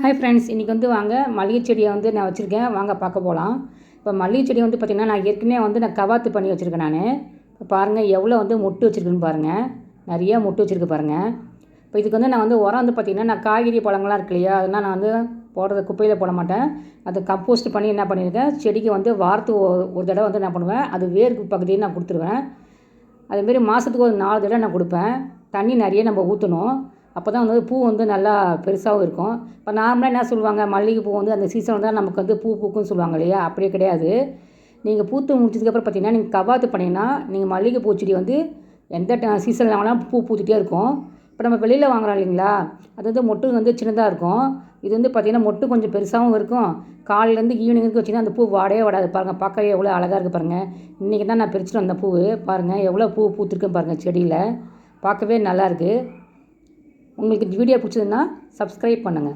Hi friends, இன்றைக்கி வாங்க மல்லிகை செடியை நான் வச்சுருக்கேன். வாங்க பார்க்க போகலாம். இப்போ மல்லிகை செடி பார்த்திங்கன்னா, நான் ஏற்கனவே நான் கவாத்து பண்ணி வச்சுருக்கேன். நான் இப்போ பாருங்கள் எவ்வளோ மொட்டு வச்சுருக்குன்னு பாருங்கள். நிறையா மொட்டு வச்சுருக்கு பாருங்கள். இப்போ இதுக்கு நான் உரம் பார்த்திங்கன்னா, நான் காய்கறி பழங்கள்லாம் இருக்கு இல்லையா, அதெல்லாம் நான் போடுறது குப்பையில் போட மாட்டேன். அதை கம்போஸ்ட் பண்ணி என்ன பண்ணியிருக்கேன், செடிக்கு வாரத்துக்கு ஒரு தடவை என்ன பண்ணுவேன், அது வேருக்கு பகுதியை நான் கொடுத்துருவேன். அதுமாரி மாதத்துக்கு ஒரு 4 தடவை நான் கொடுப்பேன். தண்ணி நிறைய நம்ம ஊற்றணும். அப்போ தான் பூ நல்லா பெருசாகவும் இருக்கும். இப்போ நார்மலாக என்ன சொல்லுவாங்க, மல்லிகைப்பூ அந்த சீசன் தான் நமக்கு பூ பூக்குன்னு சொல்லுவாங்க இல்லையா, அப்படியே கிடையாது. நீங்கள் பூத்து முடிச்சதுக்கப்புறம் பார்த்தீங்கன்னா, நீங்கள் கவாத்து பண்ணிங்கன்னா நீங்கள் மல்லிகைப்பூ செடி எந்த சீசனில் வேணாலும் பூ பூத்துகிட்டே இருக்கும். இப்போ நம்ம வெளியில் வாங்குறோம் இல்லைங்களா, அது மொட்டு சின்னதாக இருக்கும். இது பார்த்திங்கன்னா மொட்டு கொஞ்சம் பெருசாகவும் இருக்கும். காலையிலேருந்து ஈவினிங் வரைக்கும் வச்சிங்கன்னா அந்த பூ வாடவே வாடாது. பாருங்கள், பார்க்கவே எவ்வளோ அழகாக இருக்குது பாருங்கள். இன்றைக்கி தான் நான் பறிச்சுட்டு வந்த பூ பாருங்கள், எவ்வளோ பூ பூத்துருக்குன்னு பாருங்கள். செடியில் பார்க்கவே நல்லாயிருக்கு. உங்களுக்கு இந்த வீடியோ பிடிச்சதுன்னா சப்ஸ்கிரைப் பண்ணுங்கள்.